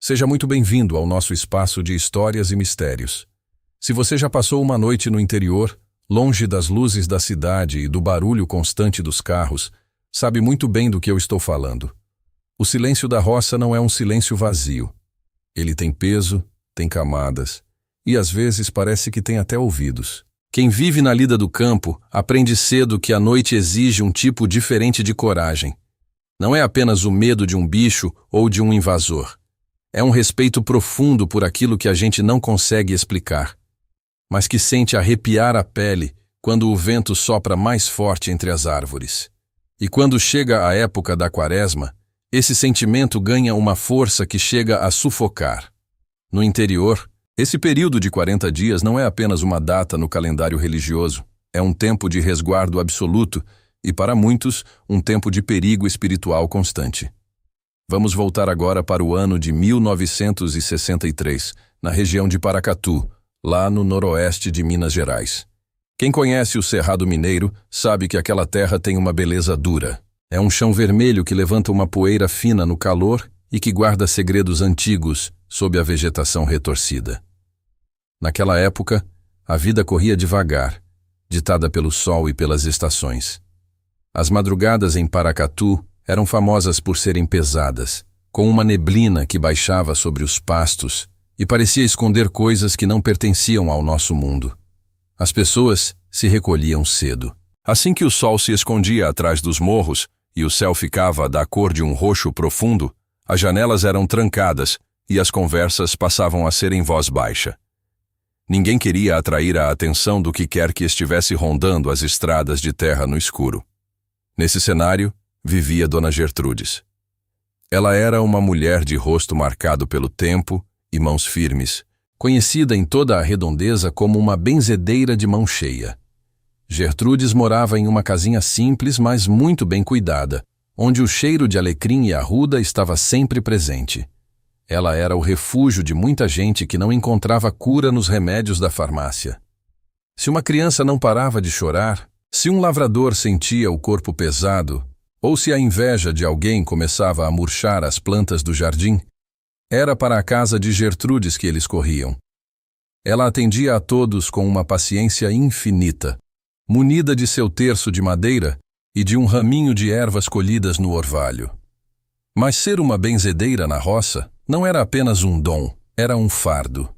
Seja muito bem-vindo ao nosso espaço de histórias e mistérios. Se você já passou uma noite no interior, longe das luzes da cidade e do barulho constante dos carros, sabe muito bem do que eu estou falando. O silêncio da roça não é um silêncio vazio. Ele tem peso, tem camadas, e às vezes parece que tem até ouvidos. Quem vive na lida do campo aprende cedo que a noite exige um tipo diferente de coragem. Não é apenas o medo de um bicho ou de um invasor. É um respeito profundo por aquilo que a gente não consegue explicar, mas que sente arrepiar a pele quando o vento sopra mais forte entre as árvores. E quando chega a época da quaresma, esse sentimento ganha uma força que chega a sufocar. No interior, esse período de 40 dias não é apenas uma data no calendário religioso, é um tempo de resguardo absoluto e, para muitos, um tempo de perigo espiritual constante. Vamos voltar agora para o ano de 1963, na região de Paracatu, lá no noroeste de Minas Gerais. Quem conhece o Cerrado Mineiro sabe que aquela terra tem uma beleza dura. É um chão vermelho que levanta uma poeira fina no calor e que guarda segredos antigos sob a vegetação retorcida. Naquela época, a vida corria devagar, ditada pelo sol e pelas estações. As madrugadas em Paracatu eram famosas por serem pesadas, com uma neblina que baixava sobre os pastos e parecia esconder coisas que não pertenciam ao nosso mundo. As pessoas se recolhiam cedo. Assim que o sol se escondia atrás dos morros e o céu ficava da cor de um roxo profundo, as janelas eram trancadas e as conversas passavam a ser em voz baixa. Ninguém queria atrair a atenção do que quer que estivesse rondando as estradas de terra no escuro. Nesse cenário, vivia Dona Gertrudes. Ela era uma mulher de rosto marcado pelo tempo e mãos firmes, conhecida em toda a redondeza como uma benzedeira de mão cheia. Gertrudes morava em uma casinha simples, mas muito bem cuidada, onde o cheiro de alecrim e arruda estava sempre presente. Ela era o refúgio de muita gente que não encontrava cura nos remédios da farmácia. Se uma criança não parava de chorar, se um lavrador sentia o corpo pesado, ou se a inveja de alguém começava a murchar as plantas do jardim, era para a casa de Gertrudes que eles corriam. Ela atendia a todos com uma paciência infinita, munida de seu terço de madeira e de um raminho de ervas colhidas no orvalho. Mas ser uma benzedeira na roça não era apenas um dom, era um fardo.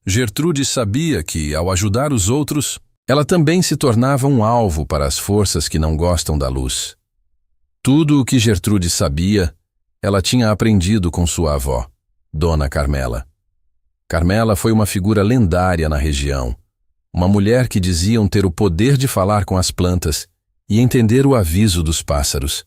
Gertrudes sabia que, ao ajudar os outros, ela também se tornava um alvo para as forças que não gostam da luz. Tudo o que Gertrudes sabia, ela tinha aprendido com sua avó, Dona Carmela. Carmela foi uma figura lendária na região, uma mulher que diziam ter o poder de falar com as plantas e entender o aviso dos pássaros.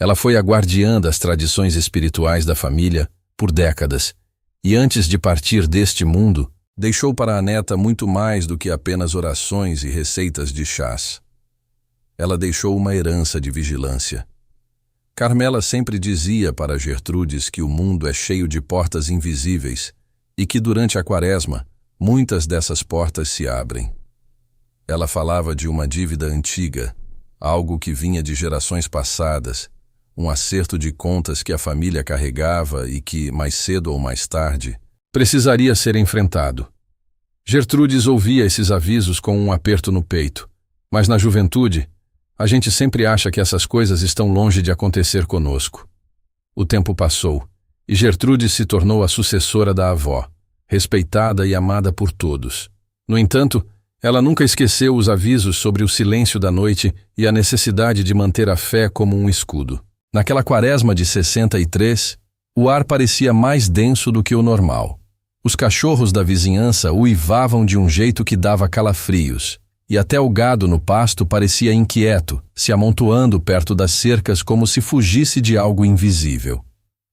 Ela foi a guardiã das tradições espirituais da família por décadas, e antes de partir deste mundo, deixou para a neta muito mais do que apenas orações e receitas de chás. Ela deixou uma herança de vigilância. Carmela sempre dizia para Gertrudes que o mundo é cheio de portas invisíveis e que durante a quaresma, muitas dessas portas se abrem. Ela falava de uma dívida antiga, algo que vinha de gerações passadas, um acerto de contas que a família carregava e que, mais cedo ou mais tarde, precisaria ser enfrentado. Gertrudes ouvia esses avisos com um aperto no peito, mas na juventude, a gente sempre acha que essas coisas estão longe de acontecer conosco. O tempo passou, e Gertrudes se tornou a sucessora da avó, respeitada e amada por todos. No entanto, ela nunca esqueceu os avisos sobre o silêncio da noite e a necessidade de manter a fé como um escudo. Naquela quaresma de 63, o ar parecia mais denso do que o normal. Os cachorros da vizinhança uivavam de um jeito que dava calafrios, e até o gado no pasto parecia inquieto, se amontoando perto das cercas como se fugisse de algo invisível.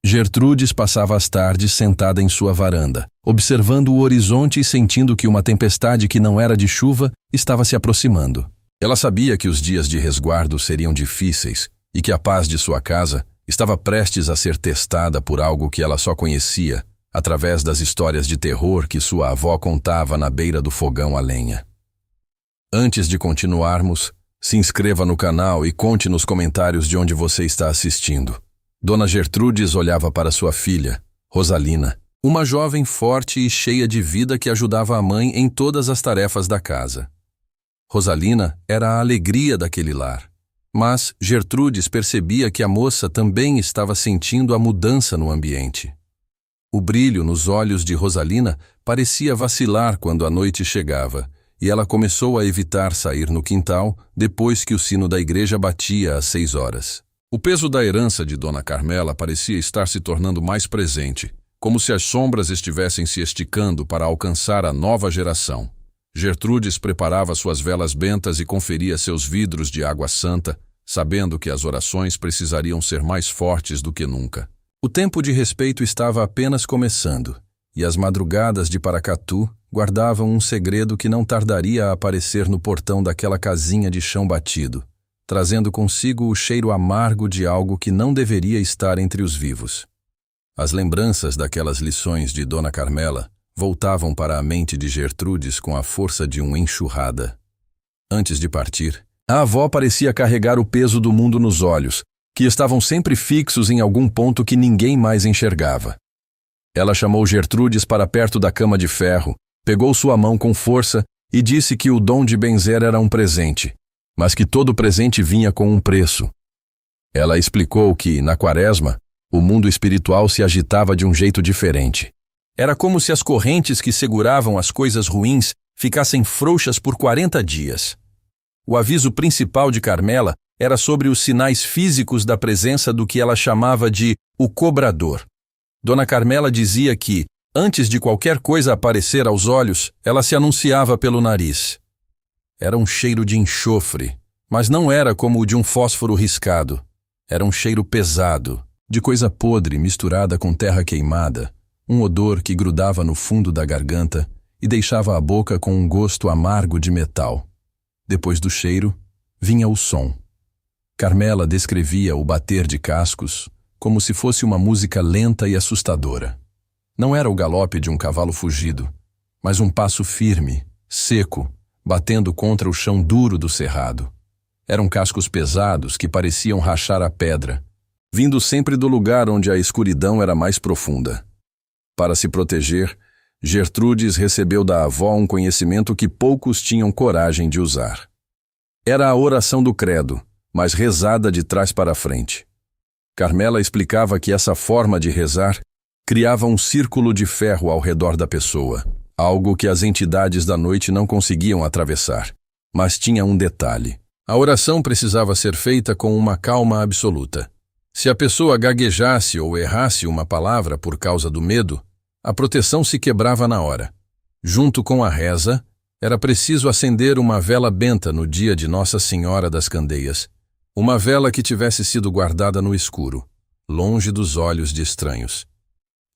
Gertrudes passava as tardes sentada em sua varanda, observando o horizonte e sentindo que uma tempestade que não era de chuva estava se aproximando. Ela sabia que os dias de resguardo seriam difíceis e que a paz de sua casa estava prestes a ser testada por algo que ela só conhecia, através das histórias de terror que sua avó contava na beira do fogão a lenha. Antes de continuarmos, se inscreva no canal e conte nos comentários de onde você está assistindo. Dona Gertrudes olhava para sua filha, Rosalina, Uma jovem forte e cheia de vida que ajudava a mãe em todas as tarefas da casa. Rosalina era a alegria daquele lar. Mas Gertrudes percebia que a moça também estava sentindo a mudança no ambiente. O brilho nos olhos de Rosalina parecia vacilar quando a noite chegava, e ela começou a evitar sair no quintal depois que o sino da igreja batia às 6 horas. O peso da herança de Dona Carmela parecia estar se tornando mais presente, como se as sombras estivessem se esticando para alcançar a nova geração. Gertrudes preparava suas velas bentas e conferia seus vidros de água santa, sabendo que as orações precisariam ser mais fortes do que nunca. O tempo de respeito estava apenas começando, e as madrugadas de Paracatu guardavam um segredo que não tardaria a aparecer no portão daquela casinha de chão batido, trazendo consigo o cheiro amargo de algo que não deveria estar entre os vivos. As lembranças daquelas lições de Dona Carmela voltavam para a mente de Gertrudes com a força de uma enxurrada. Antes de partir, a avó parecia carregar o peso do mundo nos olhos, que estavam sempre fixos em algum ponto que ninguém mais enxergava. Ela chamou Gertrudes para perto da cama de ferro, pegou sua mão com força e disse que o dom de benzer era um presente, mas que todo presente vinha com um preço. Ela explicou que, na Quaresma, o mundo espiritual se agitava de um jeito diferente. Era como se as correntes que seguravam as coisas ruins ficassem frouxas por 40 dias. O aviso principal de Carmela era sobre os sinais físicos da presença do que ela chamava de o cobrador. Dona Carmela dizia que, antes de qualquer coisa aparecer aos olhos, ela se anunciava pelo nariz. Era um cheiro de enxofre, mas não era como o de um fósforo riscado. Era um cheiro pesado, de coisa podre misturada com terra queimada, um odor que grudava no fundo da garganta e deixava a boca com um gosto amargo de metal. Depois do cheiro, vinha o som. Carmela descrevia o bater de cascos como se fosse uma música lenta e assustadora. Não era o galope de um cavalo fugido, mas um passo firme, seco, batendo contra o chão duro do cerrado. Eram cascos pesados que pareciam rachar a pedra, vindo sempre do lugar onde a escuridão era mais profunda. Para se proteger, Gertrudes recebeu da avó um conhecimento que poucos tinham coragem de usar. Era a oração do credo, mas rezada de trás para frente. Carmela explicava que essa forma de rezar criava um círculo de ferro ao redor da pessoa, algo que as entidades da noite não conseguiam atravessar. Mas tinha um detalhe. A oração precisava ser feita com uma calma absoluta. Se a pessoa gaguejasse ou errasse uma palavra por causa do medo, a proteção se quebrava na hora. Junto com a reza, era preciso acender uma vela benta no dia de Nossa Senhora das Candeias, uma vela que tivesse sido guardada no escuro, longe dos olhos de estranhos.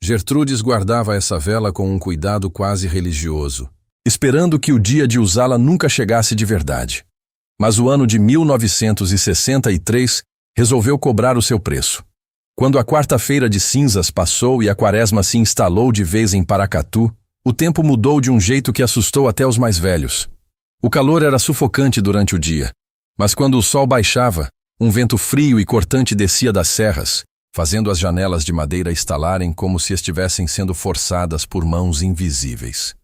Gertrudes guardava essa vela com um cuidado quase religioso, esperando que o dia de usá-la nunca chegasse de verdade. Mas o ano de 1963 resolveu cobrar o seu preço. Quando a quarta-feira de cinzas passou e a Quaresma se instalou de vez em Paracatu, o tempo mudou de um jeito que assustou até os mais velhos. O calor era sufocante durante o dia, mas quando o sol baixava, um vento frio e cortante descia das serras, fazendo as janelas de madeira estalarem como se estivessem sendo forçadas por mãos invisíveis.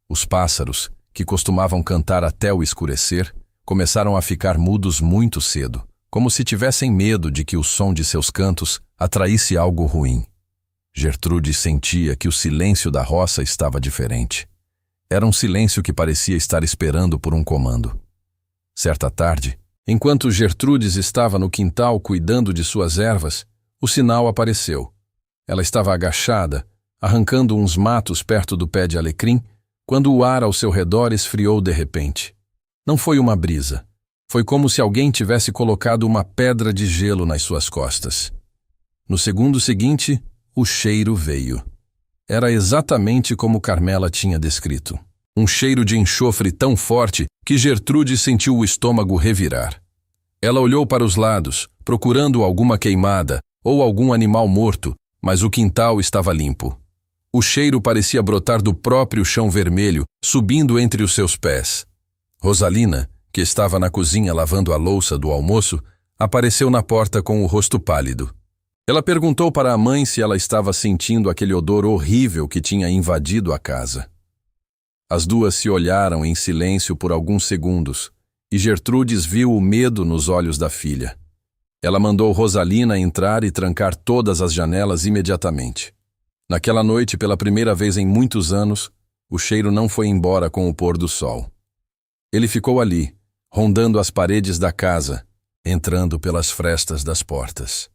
Os pássaros, que costumavam cantar até o escurecer, começaram a ficar mudos muito cedo, como se tivessem medo de que o som de seus cantos atraísse algo ruim. Gertrude sentia que o silêncio da roça estava diferente. Era um silêncio que parecia estar esperando por um comando. Certa tarde, enquanto Gertrudes estava no quintal cuidando de suas ervas, o sinal apareceu. Ela estava agachada, arrancando uns matos perto do pé de alecrim, quando o ar ao seu redor esfriou de repente. Não foi uma brisa. Foi como se alguém tivesse colocado uma pedra de gelo nas suas costas. No segundo seguinte, o cheiro veio. Era exatamente como Carmela tinha descrito. Um cheiro de enxofre tão forte que Gertrude sentiu o estômago revirar. Ela olhou para os lados, procurando alguma queimada ou algum animal morto, mas o quintal estava limpo. O cheiro parecia brotar do próprio chão vermelho, subindo entre os seus pés. Rosalina, que estava na cozinha lavando a louça do almoço, apareceu na porta com o rosto pálido. Ela perguntou para a mãe se ela estava sentindo aquele odor horrível que tinha invadido a casa. As duas se olharam em silêncio por alguns segundos, e Gertrudes viu o medo nos olhos da filha. Ela mandou Rosalina entrar e trancar todas as janelas imediatamente. Naquela noite, pela primeira vez em muitos anos, o cheiro não foi embora com o pôr do sol. Ele ficou ali, rondando as paredes da casa, entrando pelas frestas das portas.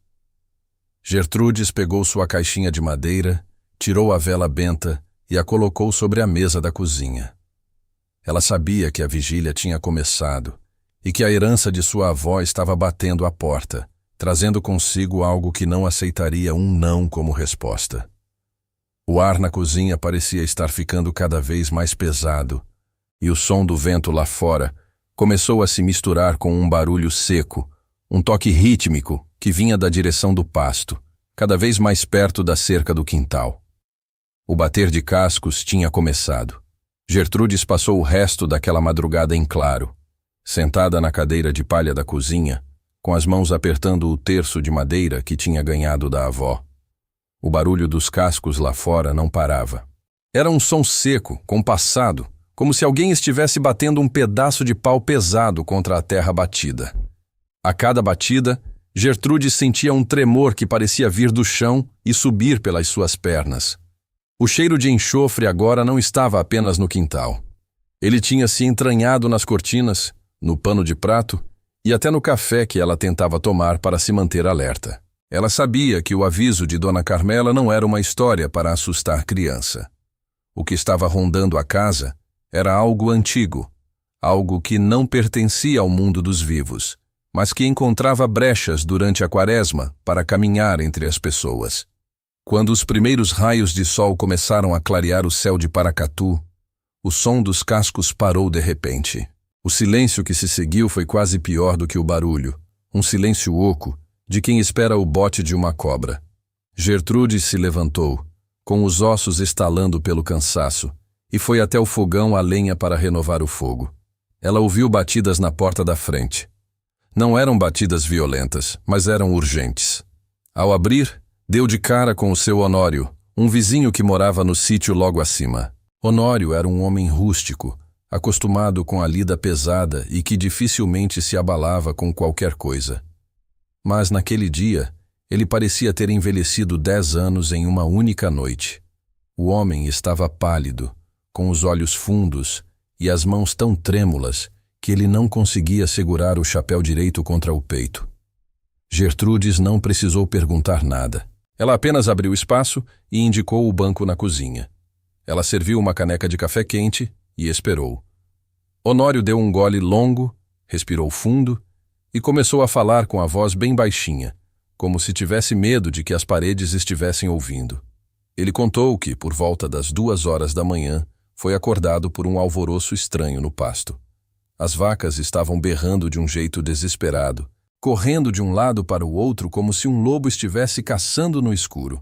Gertrudes pegou sua caixinha de madeira, tirou a vela benta e a colocou sobre a mesa da cozinha. Ela sabia que a vigília tinha começado e que a herança de sua avó estava batendo à porta, trazendo consigo algo que não aceitaria um não como resposta. O ar na cozinha parecia estar ficando cada vez mais pesado, e o som do vento lá fora começou a se misturar com um barulho seco, um toque rítmico que vinha da direção do pasto, cada vez mais perto da cerca do quintal. O bater de cascos tinha começado. Gertrudes passou o resto daquela madrugada em claro, sentada na cadeira de palha da cozinha, com as mãos apertando o terço de madeira que tinha ganhado da avó. O barulho dos cascos lá fora não parava. Era um som seco, compassado, como se alguém estivesse batendo um pedaço de pau pesado contra a terra batida. A cada batida, Gertrudes sentia um tremor que parecia vir do chão e subir pelas suas pernas. O cheiro de enxofre agora não estava apenas no quintal. Ele tinha se entranhado nas cortinas, no pano de prato e até no café que ela tentava tomar para se manter alerta. Ela sabia que o aviso de Dona Carmela não era uma história para assustar criança. O que estava rondando a casa era algo antigo, algo que não pertencia ao mundo dos vivos, mas que encontrava brechas durante a quaresma para caminhar entre as pessoas. Quando os primeiros raios de sol começaram a clarear o céu de Paracatu, o som dos cascos parou de repente. O silêncio que se seguiu foi quase pior do que o barulho, um silêncio oco, de quem espera o bote de uma cobra. Gertrude se levantou, com os ossos estalando pelo cansaço, e foi até o fogão a lenha para renovar o fogo. Ela ouviu batidas na porta da frente. Não eram batidas violentas, mas eram urgentes. Ao abrir, deu de cara com o seu Honório, um vizinho que morava no sítio logo acima. Honório era um homem rústico, acostumado com a lida pesada e que dificilmente se abalava com qualquer coisa. Mas naquele dia, ele parecia ter envelhecido 10 anos em uma única noite. O homem estava pálido, com os olhos fundos e as mãos tão trêmulas que ele não conseguia segurar o chapéu direito contra o peito. Gertrudes não precisou perguntar nada. Ela apenas abriu espaço e indicou o banco na cozinha. Ela serviu uma caneca de café quente e esperou. Honório deu um gole longo, respirou fundo e começou a falar com a voz bem baixinha, como se tivesse medo de que as paredes estivessem ouvindo. Ele contou que, por volta das 2 horas da manhã, foi acordado por um alvoroço estranho no pasto. As vacas estavam berrando de um jeito desesperado, correndo de um lado para o outro como se um lobo estivesse caçando no escuro.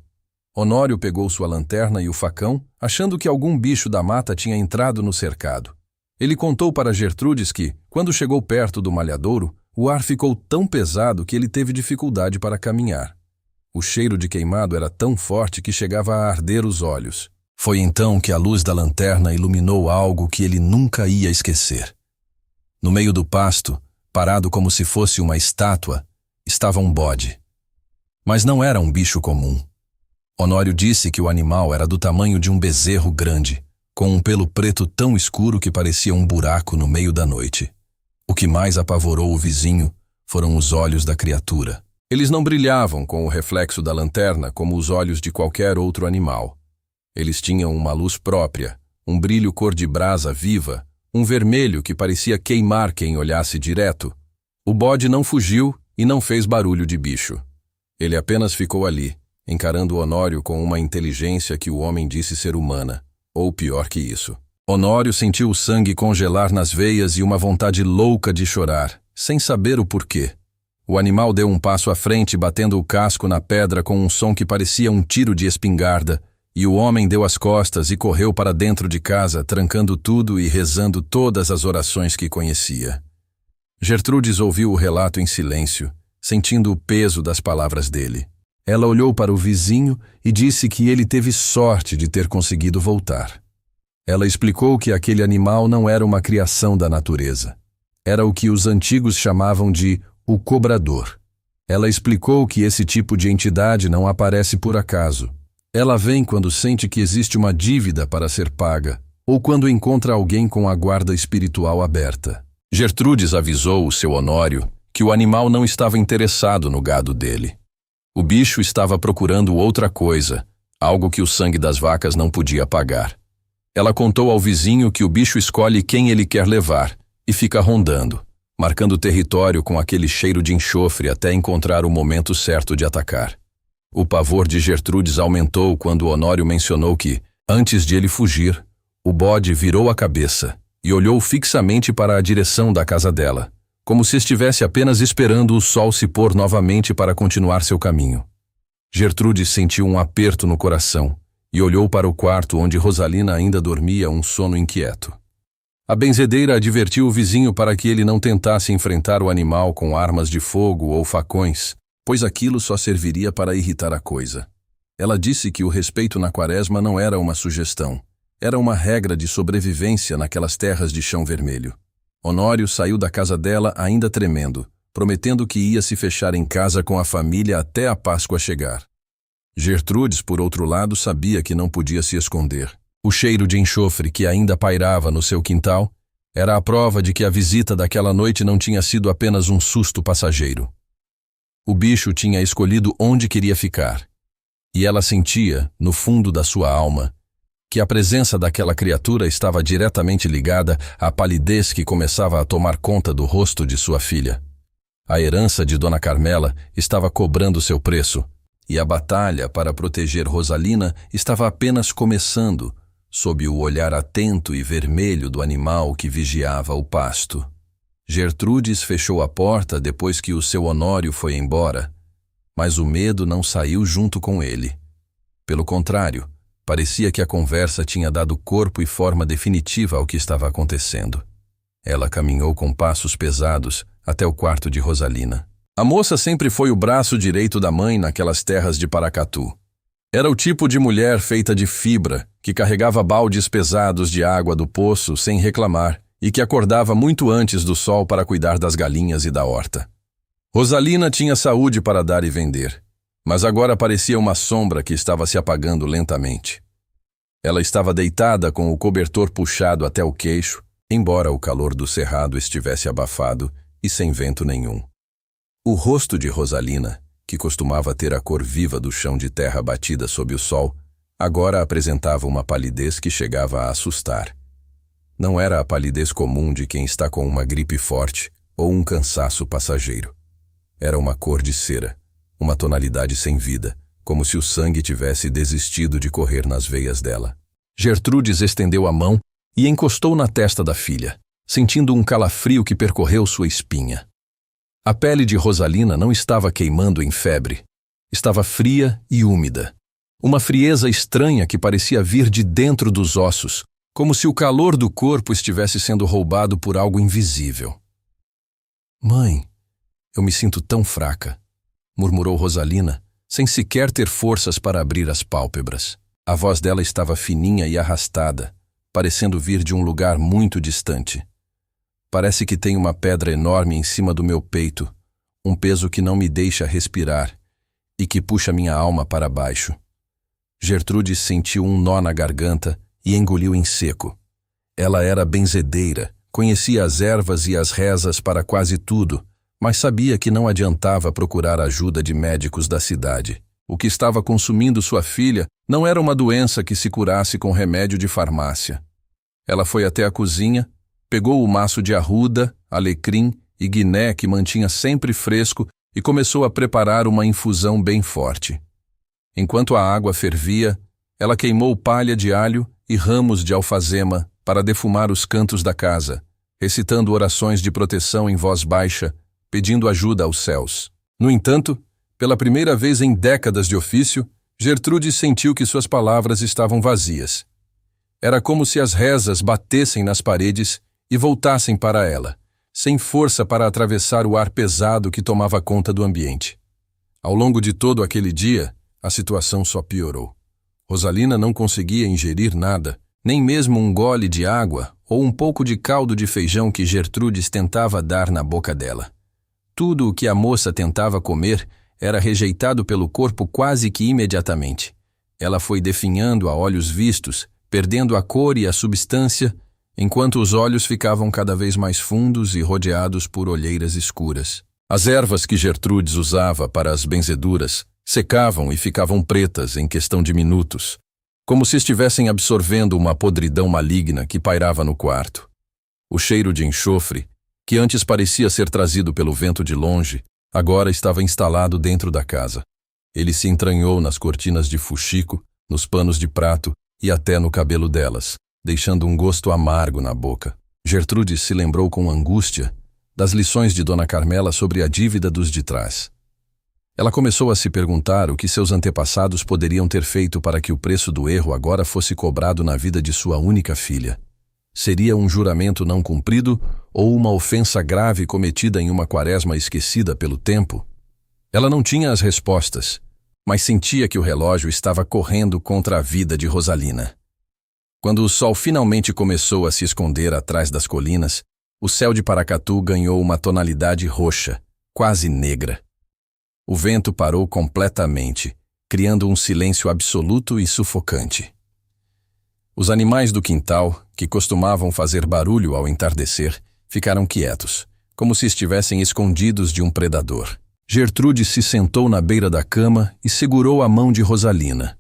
Honório pegou sua lanterna e o facão, achando que algum bicho da mata tinha entrado no cercado. Ele contou para Gertrudes que, quando chegou perto do malhadouro, o ar ficou tão pesado que ele teve dificuldade para caminhar. O cheiro de queimado era tão forte que chegava a arder os olhos. Foi então que a luz da lanterna iluminou algo que ele nunca ia esquecer. No meio do pasto, parado como se fosse uma estátua, estava um bode. Mas não era um bicho comum. Honório disse que o animal era do tamanho de um bezerro grande, com um pelo preto tão escuro que parecia um buraco no meio da noite. O que mais apavorou o vizinho foram os olhos da criatura. Eles não brilhavam com o reflexo da lanterna como os olhos de qualquer outro animal. Eles tinham uma luz própria, um brilho cor de brasa viva, um vermelho que parecia queimar quem olhasse direto. O bode não fugiu e não fez barulho de bicho. Ele apenas ficou ali, encarando Honório com uma inteligência que o homem disse ser humana, ou pior que isso. Honório sentiu o sangue congelar nas veias e uma vontade louca de chorar, sem saber o porquê. O animal deu um passo à frente, batendo o casco na pedra com um som que parecia um tiro de espingarda, e o homem deu as costas e correu para dentro de casa, trancando tudo e rezando todas as orações que conhecia. Gertrudes ouviu o relato em silêncio, sentindo o peso das palavras dele. Ela olhou para o vizinho e disse que ele teve sorte de ter conseguido voltar. Ela explicou que aquele animal não era uma criação da natureza. Era o que os antigos chamavam de o cobrador. Ela explicou que esse tipo de entidade não aparece por acaso. Ela vem quando sente que existe uma dívida para ser paga, ou quando encontra alguém com a guarda espiritual aberta. Gertrudes avisou o seu Honório que o animal não estava interessado no gado dele. O bicho estava procurando outra coisa, algo que o sangue das vacas não podia pagar. Ela contou ao vizinho que o bicho escolhe quem ele quer levar e fica rondando, marcando território com aquele cheiro de enxofre até encontrar o momento certo de atacar. O pavor de Gertrudes aumentou quando Honório mencionou que, antes de ele fugir, o bode virou a cabeça e olhou fixamente para a direção da casa dela, como se estivesse apenas esperando o sol se pôr novamente para continuar seu caminho. Gertrudes sentiu um aperto no coração e olhou para o quarto onde Rosalina ainda dormia um sono inquieto. A benzedeira advertiu o vizinho para que ele não tentasse enfrentar o animal com armas de fogo ou facões, pois aquilo só serviria para irritar a coisa. Ela disse que o respeito na quaresma não era uma sugestão, era uma regra de sobrevivência naquelas terras de chão vermelho. Honório saiu da casa dela ainda tremendo, prometendo que ia se fechar em casa com a família até a Páscoa chegar. Gertrudes, por outro lado, sabia que não podia se esconder. O cheiro de enxofre que ainda pairava no seu quintal era a prova de que a visita daquela noite não tinha sido apenas um susto passageiro. O bicho tinha escolhido onde queria ficar, e ela sentia, no fundo da sua alma, que a presença daquela criatura estava diretamente ligada à palidez que começava a tomar conta do rosto de sua filha. A herança de Dona Carmela estava cobrando seu preço, e a batalha para proteger Rosalina estava apenas começando, sob o olhar atento e vermelho do animal que vigiava o pasto. Gertrudes fechou a porta depois que o seu Honório foi embora, mas o medo não saiu junto com ele. Pelo contrário, parecia que a conversa tinha dado corpo e forma definitiva ao que estava acontecendo. Ela caminhou com passos pesados até o quarto de Rosalina. A moça sempre foi o braço direito da mãe naquelas terras de Paracatu. Era o tipo de mulher feita de fibra, que carregava baldes pesados de água do poço sem reclamar e que acordava muito antes do sol para cuidar das galinhas e da horta. Rosalina tinha saúde para dar e vender, mas agora parecia uma sombra que estava se apagando lentamente. Ela estava deitada com o cobertor puxado até o queixo, embora o calor do cerrado estivesse abafado e sem vento nenhum. O rosto de Rosalina, que costumava ter a cor viva do chão de terra batida sob o sol, agora apresentava uma palidez que chegava a assustar. Não era a palidez comum de quem está com uma gripe forte ou um cansaço passageiro. Era uma cor de cera, uma tonalidade sem vida, como se o sangue tivesse desistido de correr nas veias dela. Gertrudes estendeu a mão e encostou na testa da filha, sentindo um calafrio que percorreu sua espinha. A pele de Rosalina não estava queimando em febre. Estava fria e úmida. Uma frieza estranha que parecia vir de dentro dos ossos, como se o calor do corpo estivesse sendo roubado por algo invisível. «Mãe, eu me sinto tão fraca», murmurou Rosalina, sem sequer ter forças para abrir as pálpebras. A voz dela estava fininha e arrastada, parecendo vir de um lugar muito distante. Parece que tem uma pedra enorme em cima do meu peito, um peso que não me deixa respirar e que puxa minha alma para baixo. Gertrude sentiu um nó na garganta e engoliu em seco. Ela era benzedeira, conhecia as ervas e as rezas para quase tudo, mas sabia que não adiantava procurar ajuda de médicos da cidade. O que estava consumindo sua filha não era uma doença que se curasse com remédio de farmácia. Ela foi até a cozinha, pegou o maço de arruda, alecrim e guiné que mantinha sempre fresco e começou a preparar uma infusão bem forte. Enquanto a água fervia, ela queimou palha de alho e ramos de alfazema para defumar os cantos da casa, recitando orações de proteção em voz baixa, pedindo ajuda aos céus. No entanto, pela primeira vez em décadas de ofício, Gertrude sentiu que suas palavras estavam vazias. Era como se as rezas batessem nas paredes e voltassem para ela, sem força para atravessar o ar pesado que tomava conta do ambiente. Ao longo de todo aquele dia, a situação só piorou. Rosalina não conseguia ingerir nada, nem mesmo um gole de água ou um pouco de caldo de feijão que Gertrudes tentava dar na boca dela. Tudo o que a moça tentava comer era rejeitado pelo corpo quase que imediatamente. Ela foi definhando a olhos vistos, perdendo a cor e a substância, enquanto os olhos ficavam cada vez mais fundos e rodeados por olheiras escuras. As ervas que Gertrudes usava para as benzeduras secavam e ficavam pretas em questão de minutos, como se estivessem absorvendo uma podridão maligna que pairava no quarto. O cheiro de enxofre, que antes parecia ser trazido pelo vento de longe, agora estava instalado dentro da casa. Ele se entranhou nas cortinas de fuxico, nos panos de prato e até no cabelo delas, deixando um gosto amargo na boca. Gertrudes se lembrou com angústia das lições de Dona Carmela sobre a dívida dos de trás. Ela começou a se perguntar o que seus antepassados poderiam ter feito para que o preço do erro agora fosse cobrado na vida de sua única filha. Seria um juramento não cumprido ou uma ofensa grave cometida em uma quaresma esquecida pelo tempo? Ela não tinha as respostas, mas sentia que o relógio estava correndo contra a vida de Rosalina. Quando o sol finalmente começou a se esconder atrás das colinas, o céu de Paracatu ganhou uma tonalidade roxa, quase negra. O vento parou completamente, criando um silêncio absoluto e sufocante. Os animais do quintal, que costumavam fazer barulho ao entardecer, ficaram quietos, como se estivessem escondidos de um predador. Gertrude se sentou na beira da cama e segurou a mão de Rosalina.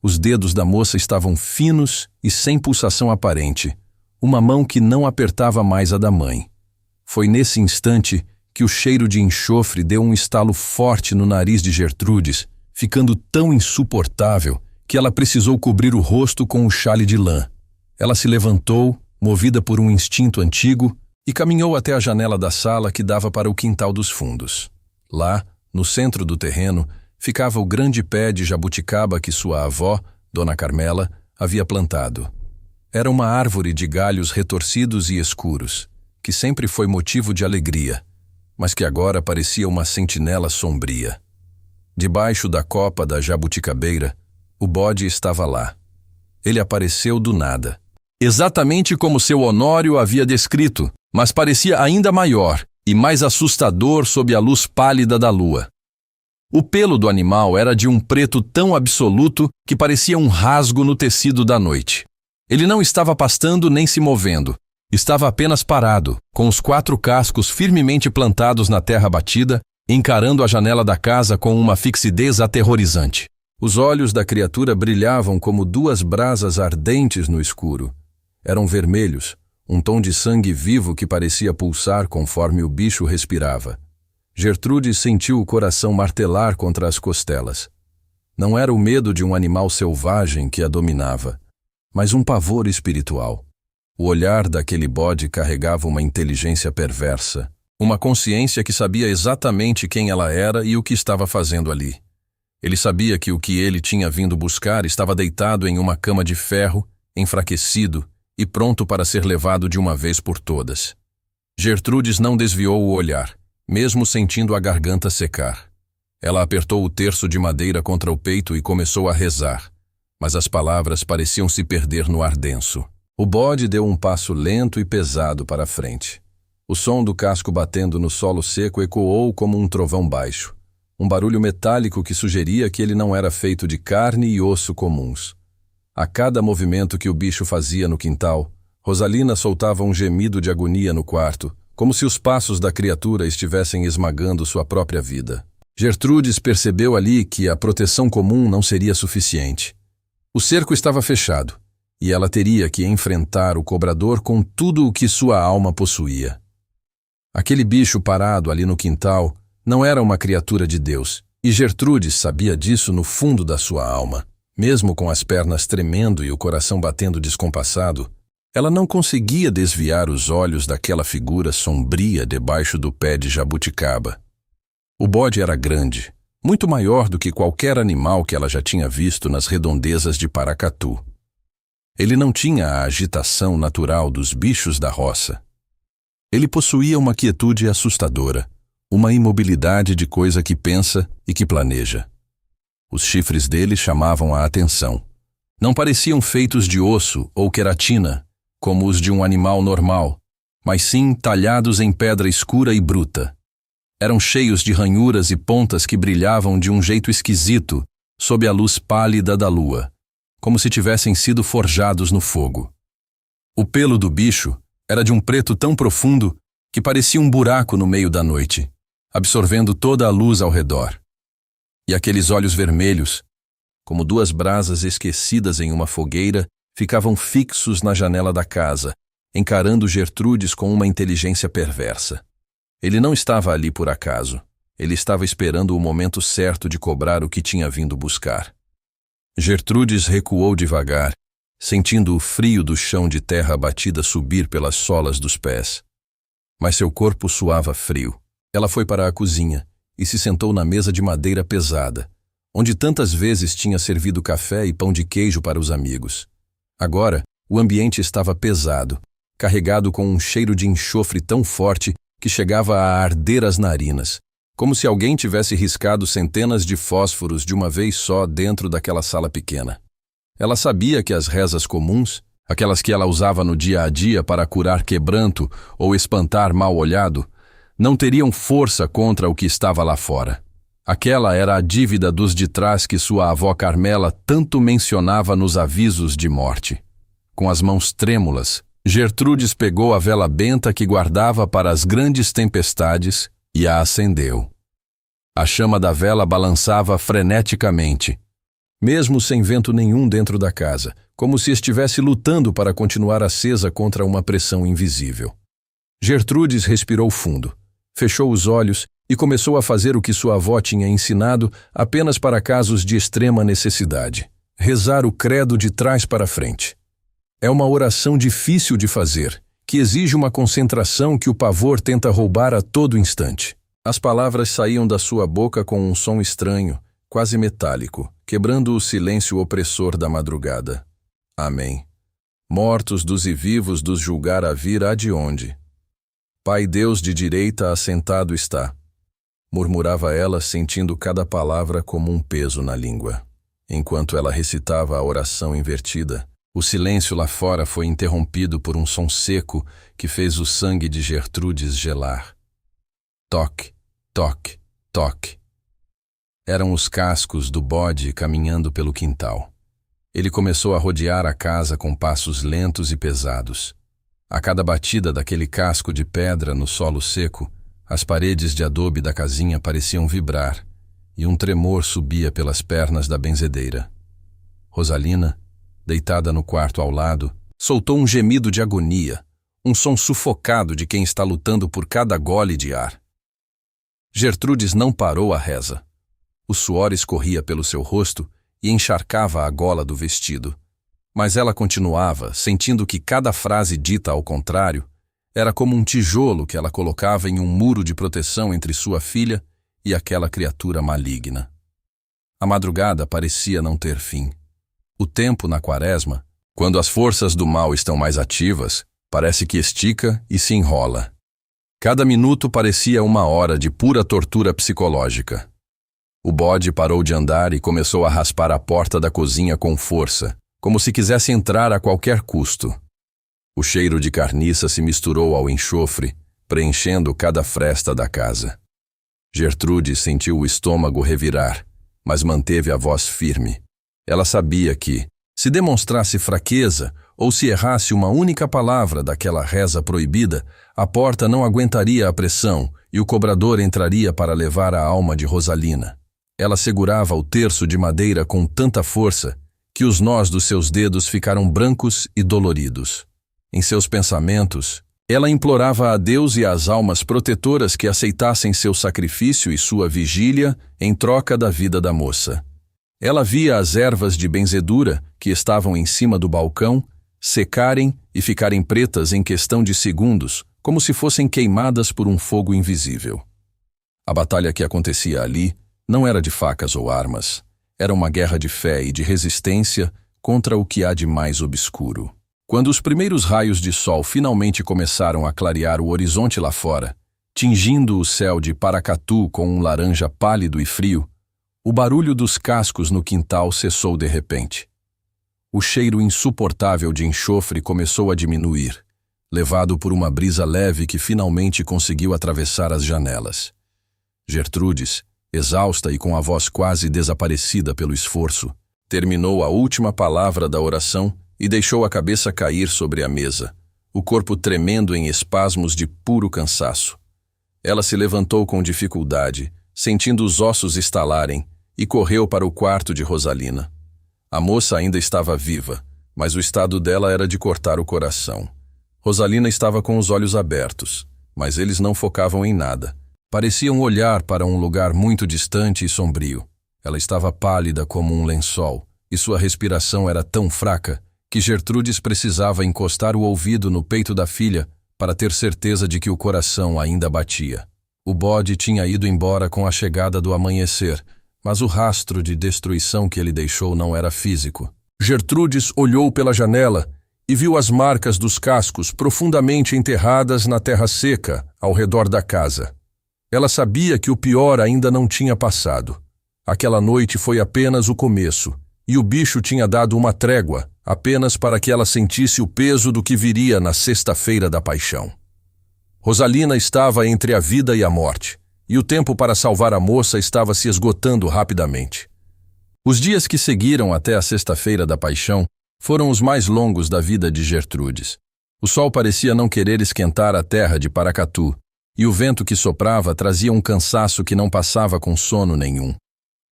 Os dedos da moça estavam finos e sem pulsação aparente, uma mão que não apertava mais a da mãe. Foi nesse instante que o cheiro de enxofre deu um estalo forte no nariz de Gertrudes, ficando tão insuportável que ela precisou cobrir o rosto com um xale de lã. Ela se levantou, movida por um instinto antigo, e caminhou até a janela da sala que dava para o quintal dos fundos. Lá, no centro do terreno, ficava o grande pé de jabuticaba que sua avó, Dona Carmela, havia plantado. Era uma árvore de galhos retorcidos e escuros, que sempre foi motivo de alegria, mas que agora parecia uma sentinela sombria. Debaixo da copa da jabuticabeira, o bode estava lá. Ele apareceu do nada. Exatamente como seu Honório havia descrito, mas parecia ainda maior e mais assustador sob a luz pálida da lua. O pelo do animal era de um preto tão absoluto que parecia um rasgo no tecido da noite. Ele não estava pastando nem se movendo. Estava apenas parado, com os 4 cascos firmemente plantados na terra batida, encarando a janela da casa com uma fixidez aterrorizante. Os olhos da criatura brilhavam como 2 brasas ardentes no escuro. Eram vermelhos, um tom de sangue vivo que parecia pulsar conforme o bicho respirava. Gertrude sentiu o coração martelar contra as costelas. Não era o medo de um animal selvagem que a dominava, mas um pavor espiritual. O olhar daquele bode carregava uma inteligência perversa, uma consciência que sabia exatamente quem ela era e o que estava fazendo ali. Ele sabia que o que ele tinha vindo buscar estava deitado em uma cama de ferro, enfraquecido e pronto para ser levado de uma vez por todas. Gertrudes não desviou o olhar, mesmo sentindo a garganta secar. Ela apertou o terço de madeira contra o peito e começou a rezar, mas as palavras pareciam se perder no ar denso. O bode deu um passo lento e pesado para a frente. O som do casco batendo no solo seco ecoou como um trovão baixo, um barulho metálico que sugeria que ele não era feito de carne e osso comuns. A cada movimento que o bicho fazia no quintal, Rosalina soltava um gemido de agonia no quarto, como se os passos da criatura estivessem esmagando sua própria vida. Gertrudes percebeu ali que a proteção comum não seria suficiente. O cerco estava fechado, e ela teria que enfrentar o cobrador com tudo o que sua alma possuía. Aquele bicho parado ali no quintal não era uma criatura de Deus, e Gertrudes sabia disso no fundo da sua alma. Mesmo com as pernas tremendo e o coração batendo descompassado, ela não conseguia desviar os olhos daquela figura sombria debaixo do pé de jabuticaba. O bode era grande, muito maior do que qualquer animal que ela já tinha visto nas redondezas de Paracatu. Ele não tinha a agitação natural dos bichos da roça. Ele possuía uma quietude assustadora, uma imobilidade de coisa que pensa e que planeja. Os chifres dele chamavam a atenção. Não pareciam feitos de osso ou queratina, como os de um animal normal, mas sim talhados em pedra escura e bruta. Eram cheios de ranhuras e pontas que brilhavam de um jeito esquisito sob a luz pálida da lua, como se tivessem sido forjados no fogo. O pelo do bicho era de um preto tão profundo que parecia um buraco no meio da noite, absorvendo toda a luz ao redor. E aqueles olhos vermelhos, como duas brasas esquecidas em uma fogueira, ficavam fixos na janela da casa, encarando Gertrudes com uma inteligência perversa. Ele não estava ali por acaso. Ele estava esperando o momento certo de cobrar o que tinha vindo buscar. Gertrudes recuou devagar, sentindo o frio do chão de terra batida subir pelas solas dos pés. Mas seu corpo suava frio. Ela foi para a cozinha e se sentou na mesa de madeira pesada, onde tantas vezes tinha servido café e pão de queijo para os amigos. Agora, o ambiente estava pesado, carregado com um cheiro de enxofre tão forte que chegava a arder as narinas, como se alguém tivesse riscado centenas de fósforos de uma vez só dentro daquela sala pequena. Ela sabia que as rezas comuns, aquelas que ela usava no dia a dia para curar quebranto ou espantar mal-olhado, não teriam força contra o que estava lá fora. Aquela era a dívida dos de trás que sua avó Carmela tanto mencionava nos avisos de morte. Com as mãos trêmulas, Gertrudes pegou a vela benta que guardava para as grandes tempestades e a acendeu. A chama da vela balançava freneticamente, mesmo sem vento nenhum dentro da casa, como se estivesse lutando para continuar acesa contra uma pressão invisível. Gertrudes respirou fundo, fechou os olhos e começou a fazer o que sua avó tinha ensinado apenas para casos de extrema necessidade: rezar o credo de trás para frente. É uma oração difícil de fazer, que exige uma concentração que o pavor tenta roubar a todo instante. As palavras saíam da sua boca com um som estranho, quase metálico, quebrando o silêncio opressor da madrugada. Amém. Mortos dos e vivos dos julgar a vir há de onde. Pai Deus de direita assentado está, murmurava ela, sentindo cada palavra como um peso na língua. Enquanto ela recitava a oração invertida, o silêncio lá fora foi interrompido por um som seco que fez o sangue de Gertrudes gelar. Toque, toque, toque. Eram os cascos do bode caminhando pelo quintal. Ele começou a rodear a casa com passos lentos e pesados. A cada batida daquele casco de pedra no solo seco, as paredes de adobe da casinha pareciam vibrar, e um tremor subia pelas pernas da benzedeira. Rosalina, deitada no quarto ao lado, soltou um gemido de agonia, um som sufocado de quem está lutando por cada gole de ar. Gertrudes não parou a reza. O suor escorria pelo seu rosto e encharcava a gola do vestido. Mas ela continuava, sentindo que cada frase dita ao contrário era como um tijolo que ela colocava em um muro de proteção entre sua filha e aquela criatura maligna. A madrugada parecia não ter fim. O tempo na quaresma, quando as forças do mal estão mais ativas, parece que estica e se enrola. Cada minuto parecia uma hora de pura tortura psicológica. O bode parou de andar e começou a raspar a porta da cozinha com força, como se quisesse entrar a qualquer custo. O cheiro de carniça se misturou ao enxofre, preenchendo cada fresta da casa. Gertrude sentiu o estômago revirar, mas manteve a voz firme. Ela sabia que, se demonstrasse fraqueza ou se errasse uma única palavra daquela reza proibida, a porta não aguentaria a pressão e o cobrador entraria para levar a alma de Rosalina. Ela segurava o terço de madeira com tanta força que os nós dos seus dedos ficaram brancos e doloridos. Em seus pensamentos, ela implorava a Deus e às almas protetoras que aceitassem seu sacrifício e sua vigília em troca da vida da moça. Ela via as ervas de benzedura que estavam em cima do balcão secarem e ficarem pretas em questão de segundos, como se fossem queimadas por um fogo invisível. A batalha que acontecia ali não era de facas ou armas. Era uma guerra de fé e de resistência contra o que há de mais obscuro. Quando os primeiros raios de sol finalmente começaram a clarear o horizonte lá fora, tingindo o céu de Paracatu com um laranja pálido e frio, o barulho dos cascos no quintal cessou de repente. O cheiro insuportável de enxofre começou a diminuir, levado por uma brisa leve que finalmente conseguiu atravessar as janelas. Gertrudes, exausta e com a voz quase desaparecida pelo esforço, terminou a última palavra da oração e deixou a cabeça cair sobre a mesa, o corpo tremendo em espasmos de puro cansaço. Ela se levantou com dificuldade, sentindo os ossos estalarem, e correu para o quarto de Rosalina. A moça ainda estava viva, mas o estado dela era de cortar o coração. Rosalina estava com os olhos abertos, mas eles não focavam em nada. Pareciam olhar para um lugar muito distante e sombrio. Ela estava pálida como um lençol, e sua respiração era tão fraca que Gertrudes precisava encostar o ouvido no peito da filha para ter certeza de que o coração ainda batia. O bode tinha ido embora com a chegada do amanhecer, mas o rastro de destruição que ele deixou não era físico. Gertrudes olhou pela janela e viu as marcas dos cascos profundamente enterradas na terra seca ao redor da casa. Ela sabia que o pior ainda não tinha passado. Aquela noite foi apenas o começo, e o bicho tinha dado uma trégua, apenas para que ela sentisse o peso do que viria na sexta-feira da paixão. Rosalina estava entre a vida e a morte, e o tempo para salvar a moça estava se esgotando rapidamente. Os dias que seguiram até a sexta-feira da paixão foram os mais longos da vida de Gertrudes. O sol parecia não querer esquentar a terra de Paracatu, e o vento que soprava trazia um cansaço que não passava com sono nenhum.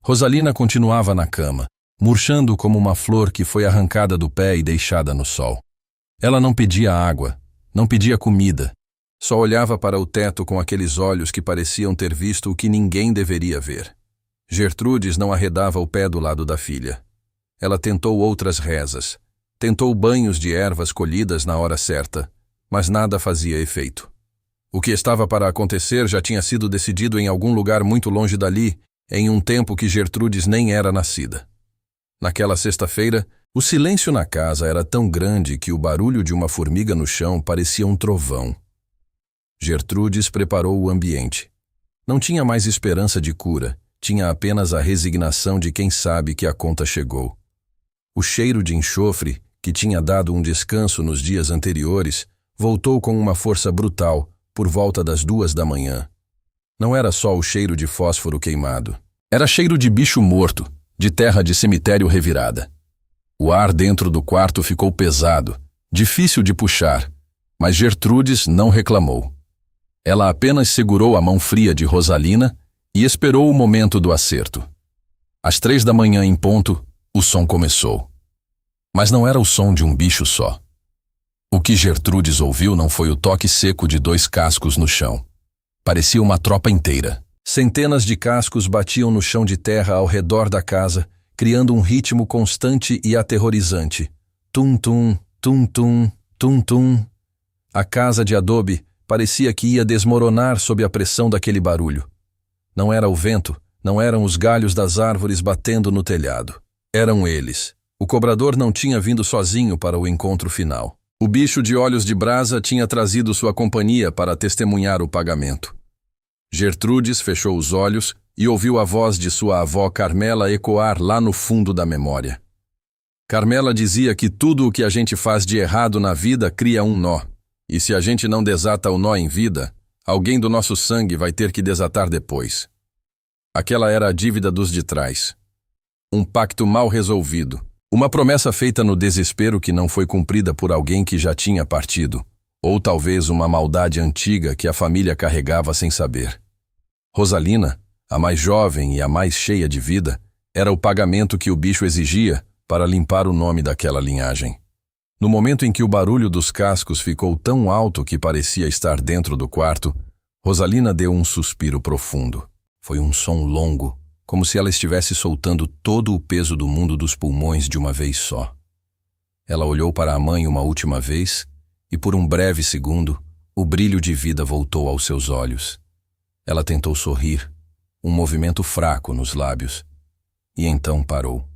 Rosalina continuava na cama, murchando como uma flor que foi arrancada do pé e deixada no sol. Ela não pedia água, não pedia comida, só olhava para o teto com aqueles olhos que pareciam ter visto o que ninguém deveria ver. Gertrudes não arredava o pé do lado da filha. Ela tentou outras rezas, tentou banhos de ervas colhidas na hora certa, mas nada fazia efeito. O que estava para acontecer já tinha sido decidido em algum lugar muito longe dali, em um tempo que Gertrudes nem era nascida. Naquela sexta-feira, o silêncio na casa era tão grande que o barulho de uma formiga no chão parecia um trovão. Gertrudes preparou o ambiente. Não tinha mais esperança de cura, tinha apenas a resignação de quem sabe que a conta chegou. O cheiro de enxofre, que tinha dado um descanso nos dias anteriores, voltou com uma força brutal, por volta das 2 da manhã. Não era só o cheiro de fósforo queimado. Era cheiro de bicho morto, de terra de cemitério revirada. O ar dentro do quarto ficou pesado, difícil de puxar, mas Gertrudes não reclamou. Ela apenas segurou a mão fria de Rosalina e esperou o momento do acerto. Às 3 da manhã em ponto, o som começou. Mas não era o som de um bicho só. O que Gertrudes ouviu não foi o toque seco de 2 cascos no chão. Parecia uma tropa inteira. Centenas de cascos batiam no chão de terra ao redor da casa, criando um ritmo constante e aterrorizante. Tum-tum, tum-tum, tum-tum. A casa de adobe parecia que ia desmoronar sob a pressão daquele barulho. Não era o vento, não eram os galhos das árvores batendo no telhado. Eram eles. O cobrador não tinha vindo sozinho para o encontro final. O bicho de olhos de brasa tinha trazido sua companhia para testemunhar o pagamento. Gertrudes fechou os olhos e ouviu a voz de sua avó Carmela ecoar lá no fundo da memória. Carmela dizia que tudo o que a gente faz de errado na vida cria um nó, e se a gente não desata o nó em vida, alguém do nosso sangue vai ter que desatar depois. Aquela era a dívida dos de trás. Um pacto mal resolvido. Uma promessa feita no desespero que não foi cumprida por alguém que já tinha partido, ou talvez uma maldade antiga que a família carregava sem saber. Rosalina, a mais jovem e a mais cheia de vida, era o pagamento que o bicho exigia para limpar o nome daquela linhagem. No momento em que o barulho dos cascos ficou tão alto que parecia estar dentro do quarto, Rosalina deu um suspiro profundo. Foi um som longo, como se ela estivesse soltando todo o peso do mundo dos pulmões de uma vez só. Ela olhou para a mãe uma última vez e, por um breve segundo, o brilho de vida voltou aos seus olhos. Ela tentou sorrir, um movimento fraco nos lábios, e então parou.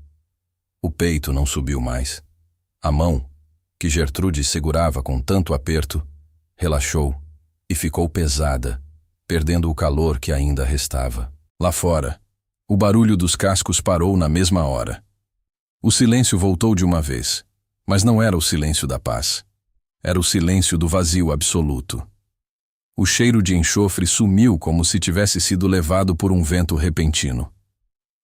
O peito não subiu mais. A mão, que Gertrude segurava com tanto aperto, relaxou e ficou pesada, perdendo o calor que ainda restava. Lá fora, o barulho dos cascos parou na mesma hora. O silêncio voltou de uma vez, mas não era o silêncio da paz. Era o silêncio do vazio absoluto. O cheiro de enxofre sumiu como se tivesse sido levado por um vento repentino.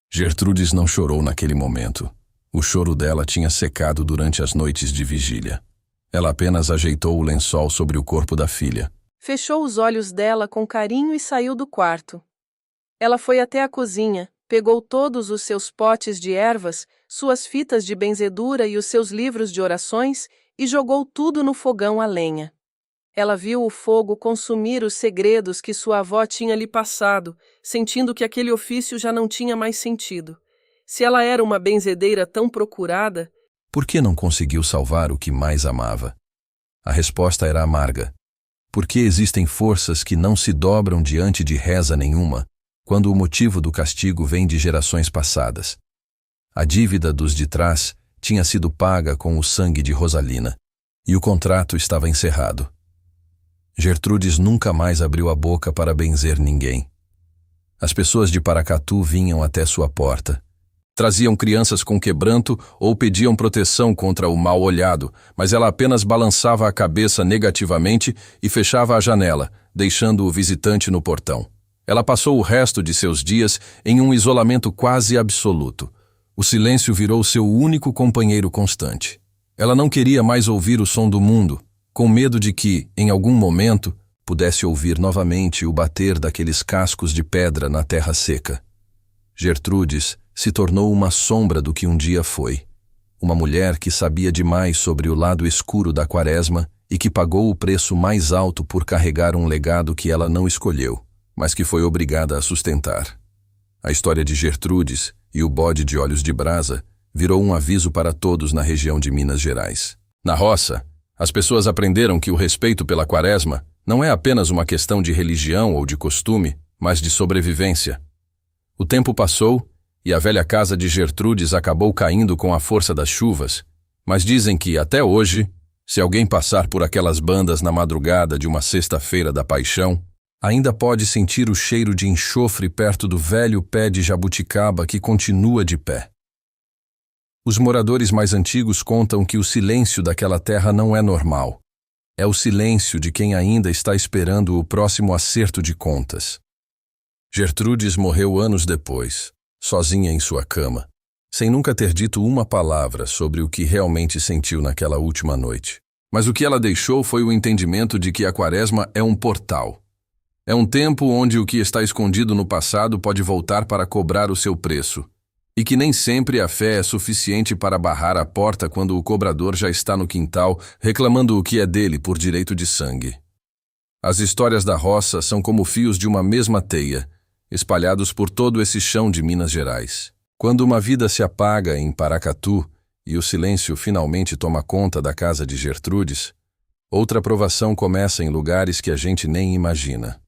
Gertrudes não chorou naquele momento. O choro dela tinha secado durante as noites de vigília. Ela apenas ajeitou o lençol sobre o corpo da filha. Fechou os olhos dela com carinho e saiu do quarto. Ela foi até a cozinha, pegou todos os seus potes de ervas, suas fitas de benzedura e os seus livros de orações e jogou tudo no fogão a lenha. Ela viu o fogo consumir os segredos que sua avó tinha lhe passado, sentindo que aquele ofício já não tinha mais sentido. Se ela era uma benzedeira tão procurada, por que não conseguiu salvar o que mais amava? A resposta era amarga. Porque existem forças que não se dobram diante de reza nenhuma, quando o motivo do castigo vem de gerações passadas. A dívida dos de trás tinha sido paga com o sangue de Rosalina, e o contrato estava encerrado. Gertrudes nunca mais abriu a boca para benzer ninguém. As pessoas de Paracatu vinham até sua porta. Traziam crianças com quebranto ou pediam proteção contra o mal-olhado, mas ela apenas balançava a cabeça negativamente e fechava a janela, deixando o visitante no portão. Ela passou o resto de seus dias em um isolamento quase absoluto. O silêncio virou seu único companheiro constante. Ela não queria mais ouvir o som do mundo, com medo de que, em algum momento, pudesse ouvir novamente o bater daqueles cascos de pedra na terra seca. Gertrudes se tornou uma sombra do que um dia foi. Uma mulher que sabia demais sobre o lado escuro da Quaresma e que pagou o preço mais alto por carregar um legado que ela não escolheu, mas que foi obrigada a sustentar. A história de Gertrudes e o bode de olhos de brasa virou um aviso para todos na região de Minas Gerais. Na roça, as pessoas aprenderam que o respeito pela Quaresma não é apenas uma questão de religião ou de costume, mas de sobrevivência. O tempo passou e a velha casa de Gertrudes acabou caindo com a força das chuvas, mas dizem que, até hoje, se alguém passar por aquelas bandas na madrugada de uma sexta-feira da paixão, ainda pode sentir o cheiro de enxofre perto do velho pé de jabuticaba que continua de pé. Os moradores mais antigos contam que o silêncio daquela terra não é normal. É o silêncio de quem ainda está esperando o próximo acerto de contas. Gertrudes morreu anos depois, sozinha em sua cama, sem nunca ter dito uma palavra sobre o que realmente sentiu naquela última noite. Mas o que ela deixou foi o entendimento de que a Quaresma é um portal. É um tempo onde o que está escondido no passado pode voltar para cobrar o seu preço. E que nem sempre a fé é suficiente para barrar a porta quando o cobrador já está no quintal reclamando o que é dele por direito de sangue. As histórias da roça são como fios de uma mesma teia, espalhados por todo esse chão de Minas Gerais. Quando uma vida se apaga em Paracatu e o silêncio finalmente toma conta da casa de Gertrudes, outra provação começa em lugares que a gente nem imagina.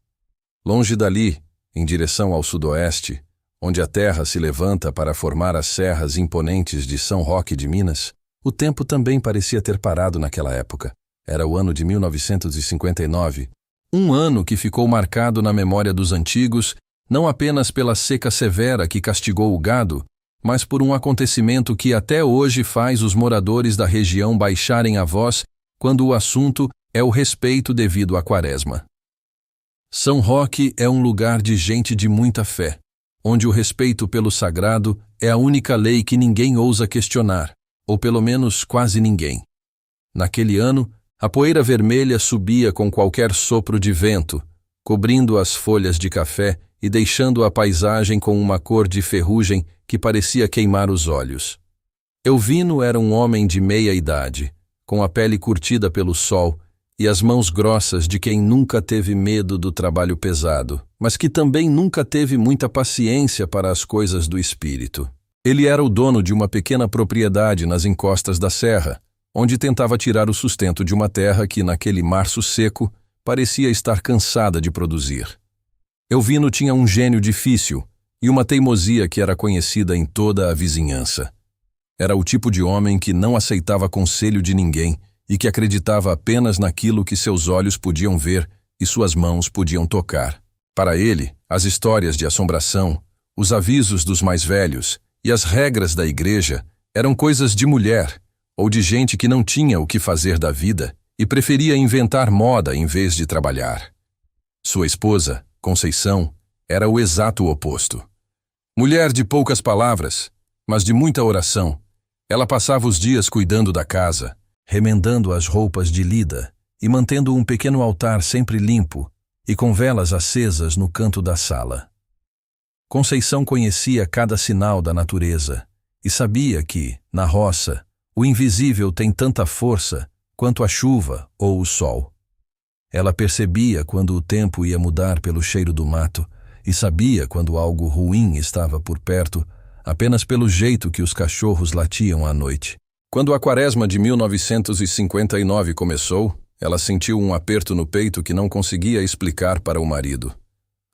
Longe dali, em direção ao sudoeste, onde a terra se levanta para formar as serras imponentes de São Roque de Minas, o tempo também parecia ter parado naquela época. Era o ano de 1959, um ano que ficou marcado na memória dos antigos, não apenas pela seca severa que castigou o gado, mas por um acontecimento que até hoje faz os moradores da região baixarem a voz quando o assunto é o respeito devido à Quaresma. São Roque é um lugar de gente de muita fé, onde o respeito pelo sagrado é a única lei que ninguém ousa questionar, ou pelo menos quase ninguém. Naquele ano, a poeira vermelha subia com qualquer sopro de vento, cobrindo as folhas de café e deixando a paisagem com uma cor de ferrugem que parecia queimar os olhos. Elvino era um homem de meia idade, com a pele curtida pelo sol e as mãos grossas de quem nunca teve medo do trabalho pesado, mas que também nunca teve muita paciência para as coisas do espírito. Ele era o dono de uma pequena propriedade nas encostas da serra, onde tentava tirar o sustento de uma terra que, naquele março seco, parecia estar cansada de produzir. Elvino tinha um gênio difícil e uma teimosia que era conhecida em toda a vizinhança. Era o tipo de homem que não aceitava conselho de ninguém e que acreditava apenas naquilo que seus olhos podiam ver e suas mãos podiam tocar. Para ele, as histórias de assombração, os avisos dos mais velhos e as regras da igreja eram coisas de mulher ou de gente que não tinha o que fazer da vida e preferia inventar moda em vez de trabalhar. Sua esposa, Conceição, era o exato oposto. Mulher de poucas palavras, mas de muita oração, ela passava os dias cuidando da casa, remendando as roupas de Lida e mantendo um pequeno altar sempre limpo e com velas acesas no canto da sala. Conceição conhecia cada sinal da natureza e sabia que, na roça, o invisível tem tanta força quanto a chuva ou o sol. Ela percebia quando o tempo ia mudar pelo cheiro do mato e sabia quando algo ruim estava por perto, apenas pelo jeito que os cachorros latiam à noite. Quando a quaresma de 1959 começou, ela sentiu um aperto no peito que não conseguia explicar para o marido.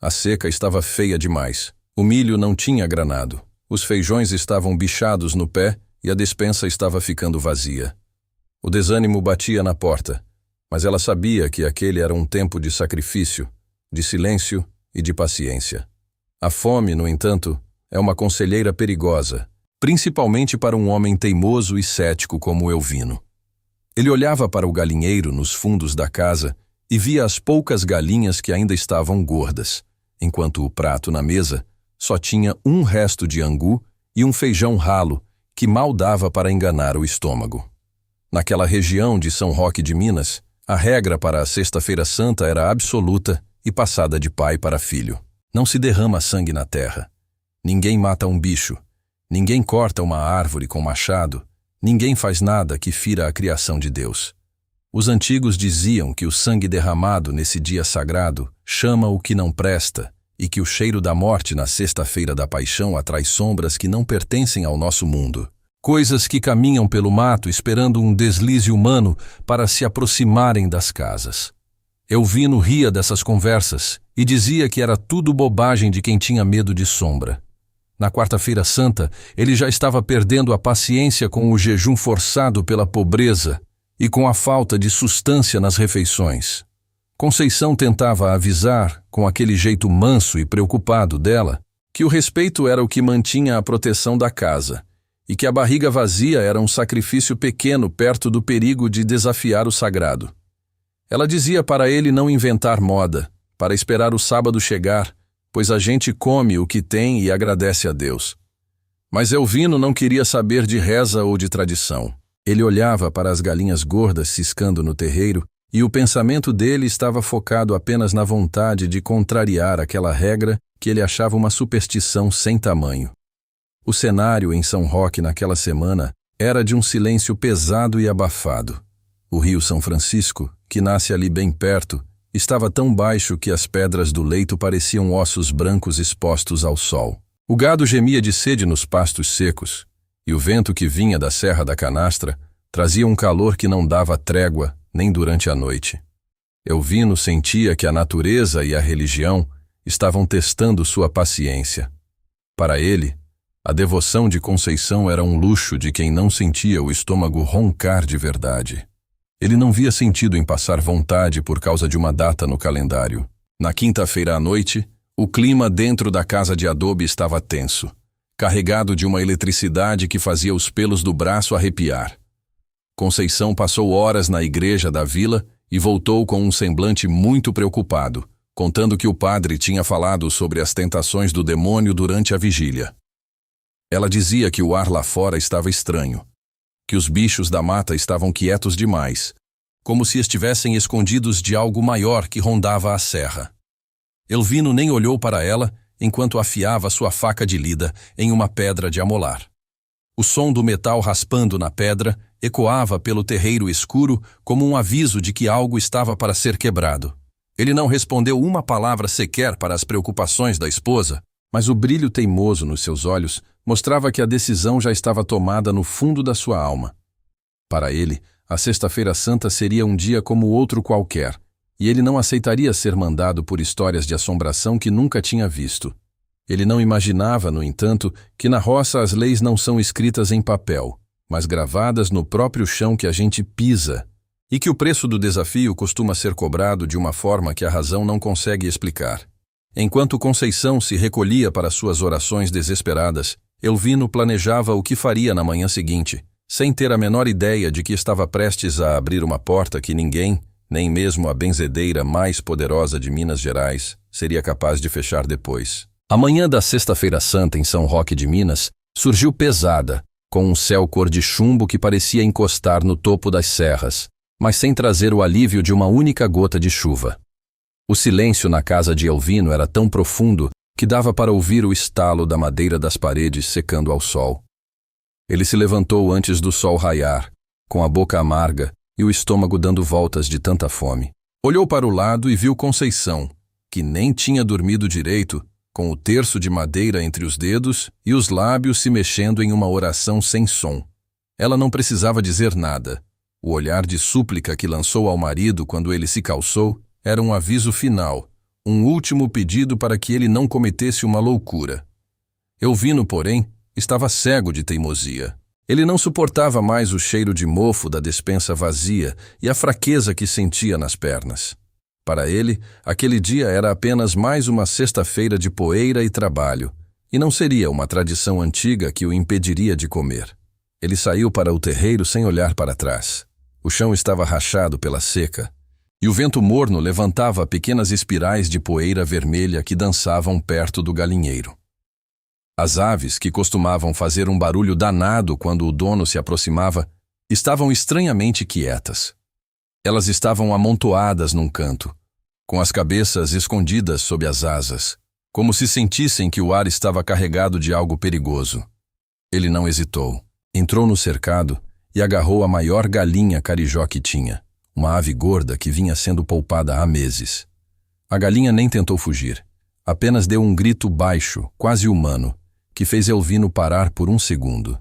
A seca estava feia demais. O milho não tinha granado. Os feijões estavam bichados no pé e a despensa estava ficando vazia. O desânimo batia na porta, mas ela sabia que aquele era um tempo de sacrifício, de silêncio e de paciência. A fome, no entanto, é uma conselheira perigosa, principalmente para um homem teimoso e cético como Elvino. Ele olhava para o galinheiro nos fundos da casa e via as poucas galinhas que ainda estavam gordas, enquanto o prato na mesa só tinha um resto de angu e um feijão ralo que mal dava para enganar o estômago. Naquela região de São Roque de Minas, a regra para a Sexta-feira Santa era absoluta e passada de pai para filho. Não se derrama sangue na terra. Ninguém mata um bicho. Ninguém corta uma árvore com machado. Ninguém faz nada que fira a criação de Deus. Os antigos diziam que o sangue derramado nesse dia sagrado chama o que não presta e que o cheiro da morte na Sexta-feira da Paixão atrai sombras que não pertencem ao nosso mundo. Coisas que caminham pelo mato esperando um deslize humano para se aproximarem das casas. Elvino ria dessas conversas e dizia que era tudo bobagem de quem tinha medo de sombra. Na Quarta-feira Santa, ele já estava perdendo a paciência com o jejum forçado pela pobreza e com a falta de sustância nas refeições. Conceição tentava avisar, com aquele jeito manso e preocupado dela, que o respeito era o que mantinha a proteção da casa e que a barriga vazia era um sacrifício pequeno perto do perigo de desafiar o sagrado. Ela dizia para ele não inventar moda, para esperar o sábado chegar, pois a gente come o que tem e agradece a Deus. Mas Elvino não queria saber de reza ou de tradição. Ele olhava para as galinhas gordas ciscando no terreiro e o pensamento dele estava focado apenas na vontade de contrariar aquela regra que ele achava uma superstição sem tamanho. O cenário em São Roque naquela semana era de um silêncio pesado e abafado. O rio São Francisco, que nasce ali bem perto, estava tão baixo que as pedras do leito pareciam ossos brancos expostos ao sol. O gado gemia de sede nos pastos secos, e o vento que vinha da Serra da Canastra trazia um calor que não dava trégua nem durante a noite. Elvino sentia que a natureza e a religião estavam testando sua paciência. Para ele, a devoção de Conceição era um luxo de quem não sentia o estômago roncar de verdade. Ele não via sentido em passar vontade por causa de uma data no calendário. Na quinta-feira à noite, o clima dentro da casa de adobe estava tenso, carregado de uma eletricidade que fazia os pelos do braço arrepiar. Conceição passou horas na igreja da vila e voltou com um semblante muito preocupado, contando que o padre tinha falado sobre as tentações do demônio durante a vigília. Ela dizia que o ar lá fora estava estranho, que os bichos da mata estavam quietos demais, como se estivessem escondidos de algo maior que rondava a serra. Elvino nem olhou para ela enquanto afiava sua faca de lida em uma pedra de amolar. O som do metal raspando na pedra ecoava pelo terreiro escuro como um aviso de que algo estava para ser quebrado. Ele não respondeu uma palavra sequer para as preocupações da esposa, mas o brilho teimoso nos seus olhos mostrava que a decisão já estava tomada no fundo da sua alma. Para ele, a Sexta-feira Santa seria um dia como outro qualquer, e ele não aceitaria ser mandado por histórias de assombração que nunca tinha visto. Ele não imaginava, no entanto, que na roça as leis não são escritas em papel, mas gravadas no próprio chão que a gente pisa, e que o preço do desafio costuma ser cobrado de uma forma que a razão não consegue explicar. Enquanto Conceição se recolhia para suas orações desesperadas, Elvino planejava o que faria na manhã seguinte, sem ter a menor ideia de que estava prestes a abrir uma porta que ninguém, nem mesmo a benzedeira mais poderosa de Minas Gerais, seria capaz de fechar depois. A manhã da Sexta-feira Santa em São Roque de Minas surgiu pesada, com um céu cor de chumbo que parecia encostar no topo das serras, mas sem trazer o alívio de uma única gota de chuva. O silêncio na casa de Elvino era tão profundo que dava para ouvir o estalo da madeira das paredes secando ao sol. Ele se levantou antes do sol raiar, com a boca amarga e o estômago dando voltas de tanta fome. Olhou para o lado e viu Conceição, que nem tinha dormido direito, com o terço de madeira entre os dedos e os lábios se mexendo em uma oração sem som. Ela não precisava dizer nada. O olhar de súplica que lançou ao marido quando ele se calçou era um aviso final, um último pedido para que ele não cometesse uma loucura. Elvino, porém, estava cego de teimosia. Ele não suportava mais o cheiro de mofo da despensa vazia e a fraqueza que sentia nas pernas. Para ele, aquele dia era apenas mais uma sexta-feira de poeira e trabalho, e não seria uma tradição antiga que o impediria de comer. Ele saiu para o terreiro sem olhar para trás. O chão estava rachado pela seca, e o vento morno levantava pequenas espirais de poeira vermelha que dançavam perto do galinheiro. As aves, que costumavam fazer um barulho danado quando o dono se aproximava, estavam estranhamente quietas. Elas estavam amontoadas num canto, com as cabeças escondidas sob as asas, como se sentissem que o ar estava carregado de algo perigoso. Ele não hesitou. Entrou no cercado e agarrou a maior galinha carijó que tinha, uma ave gorda que vinha sendo poupada há meses. A galinha nem tentou fugir, apenas deu um grito baixo, quase humano, que fez Elvino parar por um segundo.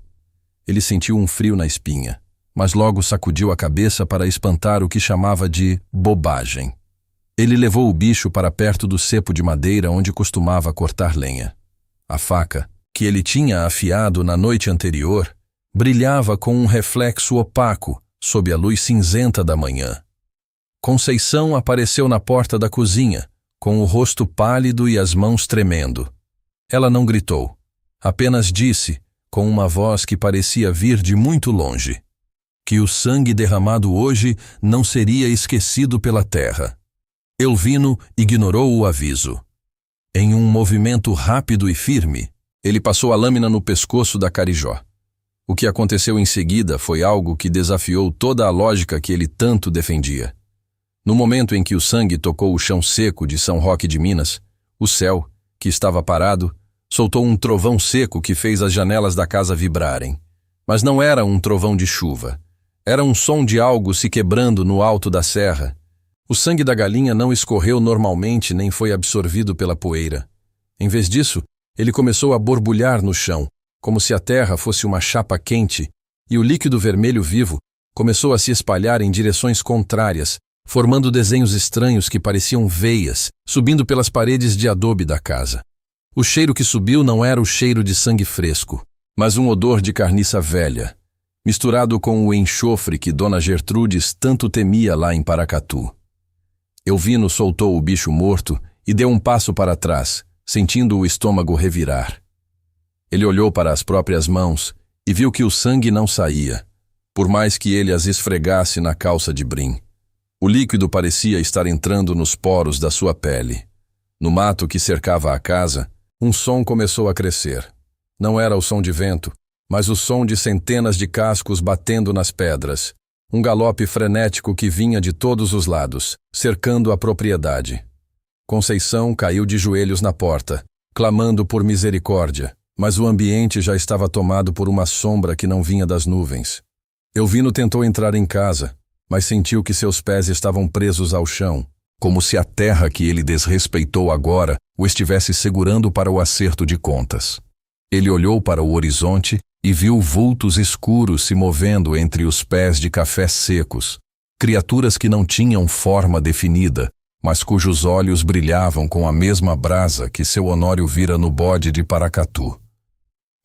Ele sentiu um frio na espinha, mas logo sacudiu a cabeça para espantar o que chamava de bobagem. Ele levou o bicho para perto do cepo de madeira onde costumava cortar lenha. A faca, que ele tinha afiado na noite anterior, brilhava com um reflexo opaco sob a luz cinzenta da manhã. Conceição apareceu na porta da cozinha, com o rosto pálido e as mãos tremendo. Ela não gritou, apenas disse, com uma voz que parecia vir de muito longe, que o sangue derramado hoje não seria esquecido pela terra. Elvino ignorou o aviso. Em um movimento rápido e firme, ele passou a lâmina no pescoço da carijó. O que aconteceu em seguida foi algo que desafiou toda a lógica que ele tanto defendia. No momento em que o sangue tocou o chão seco de São Roque de Minas, o céu, que estava parado, soltou um trovão seco que fez as janelas da casa vibrarem. Mas não era um trovão de chuva. Era um som de algo se quebrando no alto da serra. O sangue da galinha não escorreu normalmente nem foi absorvido pela poeira. Em vez disso, ele começou a borbulhar no chão, como se a terra fosse uma chapa quente, e o líquido vermelho vivo começou a se espalhar em direções contrárias, formando desenhos estranhos que pareciam veias, subindo pelas paredes de adobe da casa. O cheiro que subiu não era o cheiro de sangue fresco, mas um odor de carniça velha, misturado com o enxofre que Dona Gertrudes tanto temia lá em Paracatu. Elvino soltou o bicho morto e deu um passo para trás, sentindo o estômago revirar. Ele olhou para as próprias mãos e viu que o sangue não saía, por mais que ele as esfregasse na calça de brim. O líquido parecia estar entrando nos poros da sua pele. No mato que cercava a casa, um som começou a crescer. Não era o som de vento, mas o som de centenas de cascos batendo nas pedras. Um galope frenético que vinha de todos os lados, cercando a propriedade. Conceição caiu de joelhos na porta, clamando por misericórdia, mas o ambiente já estava tomado por uma sombra que não vinha das nuvens. Elvino tentou entrar em casa, mas sentiu que seus pés estavam presos ao chão, como se a terra que ele desrespeitou agora o estivesse segurando para o acerto de contas. Ele olhou para o horizonte e viu vultos escuros se movendo entre os pés de café secos, criaturas que não tinham forma definida, mas cujos olhos brilhavam com a mesma brasa que seu Honório vira no bode de Paracatu.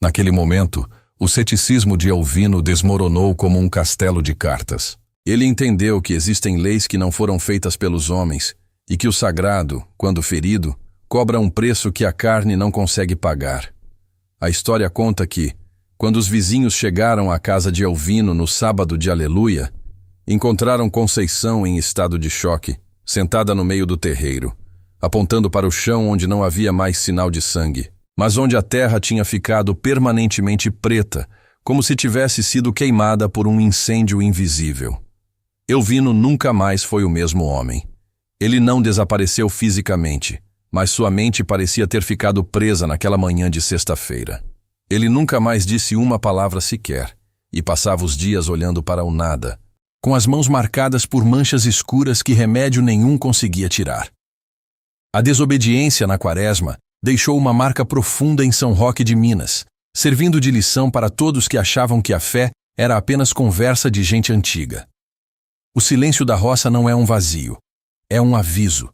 Naquele momento, o ceticismo de Elvino desmoronou como um castelo de cartas. Ele entendeu que existem leis que não foram feitas pelos homens e que o sagrado, quando ferido, cobra um preço que a carne não consegue pagar. A história conta que, quando os vizinhos chegaram à casa de Elvino no sábado de Aleluia, encontraram Conceição em estado de choque, sentada no meio do terreiro, apontando para o chão onde não havia mais sinal de sangue, mas onde a terra tinha ficado permanentemente preta, como se tivesse sido queimada por um incêndio invisível. Elvino nunca mais foi o mesmo homem. Ele não desapareceu fisicamente, mas sua mente parecia ter ficado presa naquela manhã de sexta-feira. Ele nunca mais disse uma palavra sequer, e passava os dias olhando para o nada, com as mãos marcadas por manchas escuras que remédio nenhum conseguia tirar. A desobediência na Quaresma deixou uma marca profunda em São Roque de Minas, servindo de lição para todos que achavam que a fé era apenas conversa de gente antiga. O silêncio da roça não é um vazio, é um aviso.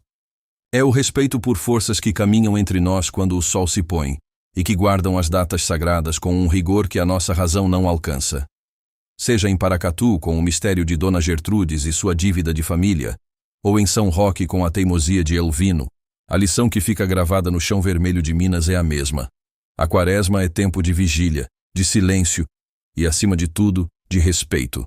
É o respeito por forças que caminham entre nós quando o sol se põe e que guardam as datas sagradas com um rigor que a nossa razão não alcança. Seja em Paracatu com o mistério de Dona Gertrudes e sua dívida de família, ou em São Roque com a teimosia de Elvino, a lição que fica gravada no chão vermelho de Minas é a mesma. A Quaresma é tempo de vigília, de silêncio e, acima de tudo, de respeito.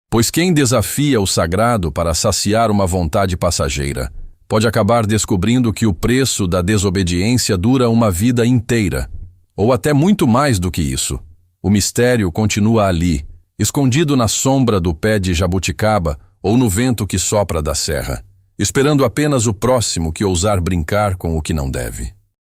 Pois quem desafia o sagrado para saciar uma vontade passageira pode acabar descobrindo que o preço da desobediência dura uma vida inteira, ou até muito mais do que isso. O mistério continua ali, escondido na sombra do pé de jabuticaba ou no vento que sopra da serra, esperando apenas o próximo que ousar brincar com o que não deve.